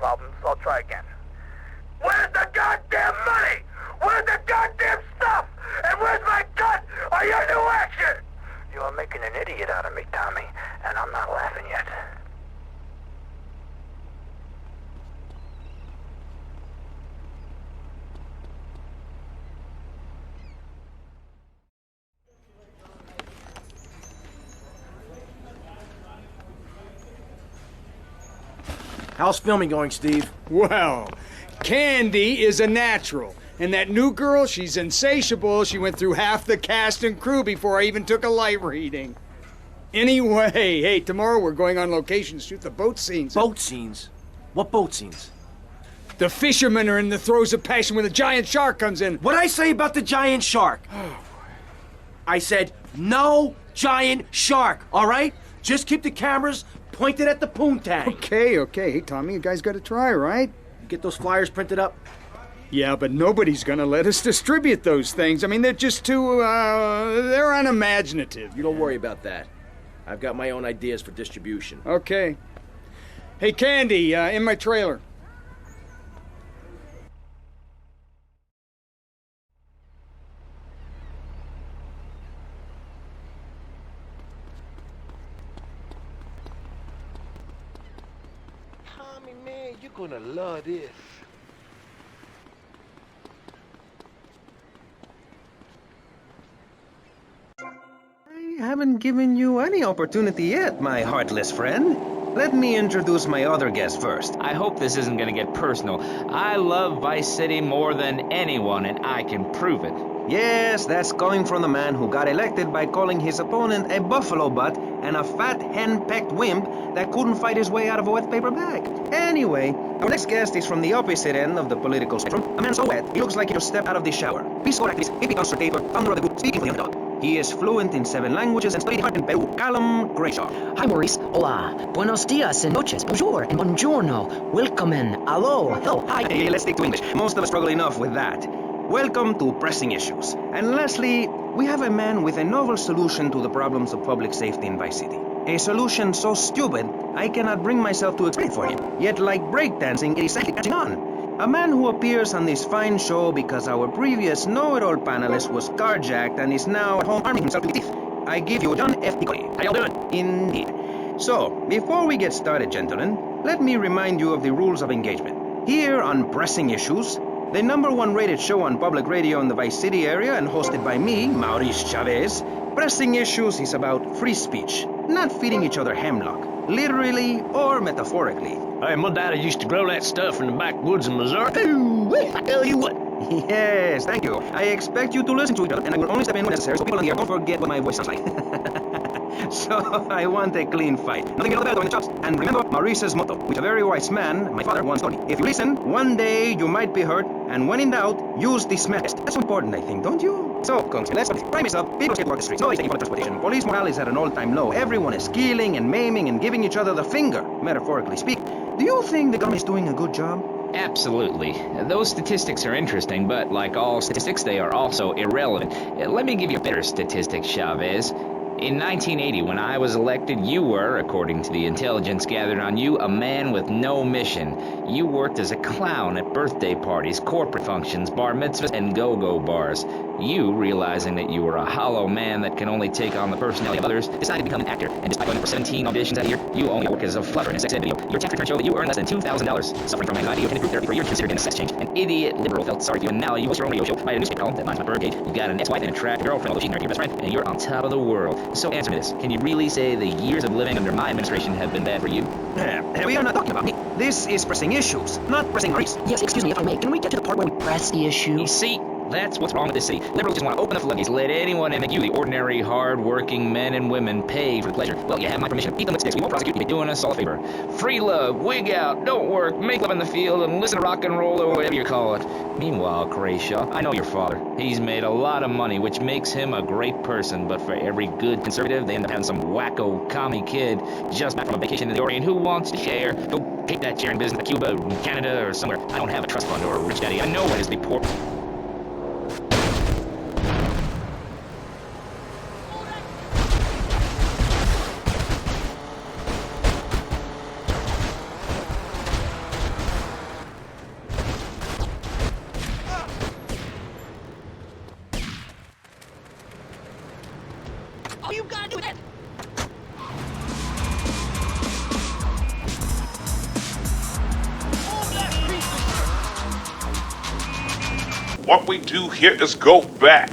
problem, so I'll try again. Where's the goddamn money? Where's the goddamn stuff? And where's my cut? Are your new action? You are making an idiot out of me, Tommy, and I'm not laughing yet. How's filming going, Steve? Well, Candy is a natural. And that new girl, she's insatiable. She went through half the cast and crew before I even took a light reading. Anyway, hey, tomorrow we're going on location to shoot the boat scenes. Boat scenes? What boat scenes? The fishermen are in the throes of passion when the giant shark comes in. What'd I say about the giant shark? I said, no giant shark, all right? Just keep the cameras pointed at the poontang. Okay. Hey, Tommy, you guys gotta try, right? Get those flyers printed up? Yeah, but nobody's gonna let us distribute those things. I mean, they're just too, they're unimaginative. You don't worry about that. I've got my own ideas for distribution. Okay. Hey, Candy, in my trailer. Tommy, man, you're gonna love this. I haven't given you any opportunity yet, my heartless friend. Let me introduce my other guest first. I hope this isn't gonna get personal. I love Vice City more than anyone, and I can prove it. Yes, that's coming from the man who got elected by calling his opponent a buffalo butt and a fat hen-pecked wimp that couldn't fight his way out of a wet paper bag. Anyway, our next guest is from the opposite end of the political spectrum. A man so wet, he looks like he just stepped out of the shower. Peace Corps activist, hippie conservator, founder of the group Speaking for the Underdog. He is fluent in 7 languages and studied hard in Peru. Callum Grayshaw. Hi, Maurice. Hola. Buenos dias and noches. Bonjour and buongiorno. Welcome and hello. Hello. Hi. Hey, let's stick to English. Most of us struggle enough with that. Welcome to Pressing Issues. And lastly, we have a man with a novel solution to the problems of public safety in Vice City. A solution so stupid, I cannot bring myself to explain it for him. Yet like breakdancing, it is sadly catching on. A man who appears on this fine show because our previous know-it-all panelist was carjacked and is now at home arming himself to the teeth. I give you John F. Piccoli. How y'all doing? Indeed. So, before we get started, gentlemen, let me remind you of the rules of engagement. Here on Pressing Issues, the #1 rated show on public radio in the Vice City area and hosted by me, Maurice Chavez, Pressing Issues is about free speech, not feeding each other hemlock, literally or metaphorically. Hey, my daddy used to grow that stuff in the backwoods of Missouri. Ooh, I tell you what. Yes, thank you. I expect you to listen to each other, and I will only step in when necessary so people on the air don't forget what my voice sounds like. So, I want a clean fight. Nothing get on the bell or in the chops. And remember Maurice's motto, which a very wise man, my father, once told me. If you listen, one day you might be hurt, and when in doubt, use the smell test. That's important, I think, don't you? So, Congressman, let's prime yourself. People escape to work the streets. Nobody's taking public transportation. Police morale is at an all-time low. Everyone is killing and maiming and giving each other the finger, metaphorically speaking. Do you think the government is doing a good job? Absolutely. Those statistics are interesting, but like all statistics, they are also irrelevant. Let me give you a better statistic, Chavez. In 1980, when I was elected, you were, according to the intelligence gathered on you, a man with no mission. You worked as a clown at birthday parties, corporate functions, bar mitzvahs, and go-go bars. You, realizing that you were a hollow man that can only take on the personality of others, decided to become an actor. And despite going for 17 auditions that year, you only work as a fluffer in a sex ed video. Your tax return showed that you earned less than $2,000. Suffering from anxiety, you attended group therapy for a year, considered in a sex change. An idiot liberal felt sorry for you, and now you host your own radio show by a newspaper column that minds my birdcage. You got an ex-wife and a trapped girlfriend, although she's married to your best friend, and you're on top of the world. So answer me this. Can you really say the years of living under my administration have been bad for you? We are not talking about me. This is Pressing Issues, not Pressing Maurice. Yes, excuse me if I may. Can we get to the part where we press the issue? You see, that's what's wrong with this city. Liberals just want to open the floodgates, let anyone in, make you, the ordinary, hard-working men and women, pay for the pleasure. Well, you have my permission. Eat the lipsticks. We won't prosecute you. You're doing us all a favor. Free love, wig out, don't work, make love in the field, and listen to rock and roll or whatever you call it. Meanwhile, Grayshaw, I know your father. He's made a lot of money, which makes him a great person, but for every good conservative, they end up having some wacko commie kid just back from a vacation in the Orient who wants to share. Go take that sharing business to Cuba, Canada, or somewhere. I don't have a trust fund or a rich daddy. I know what is the poor... what we do here is go back.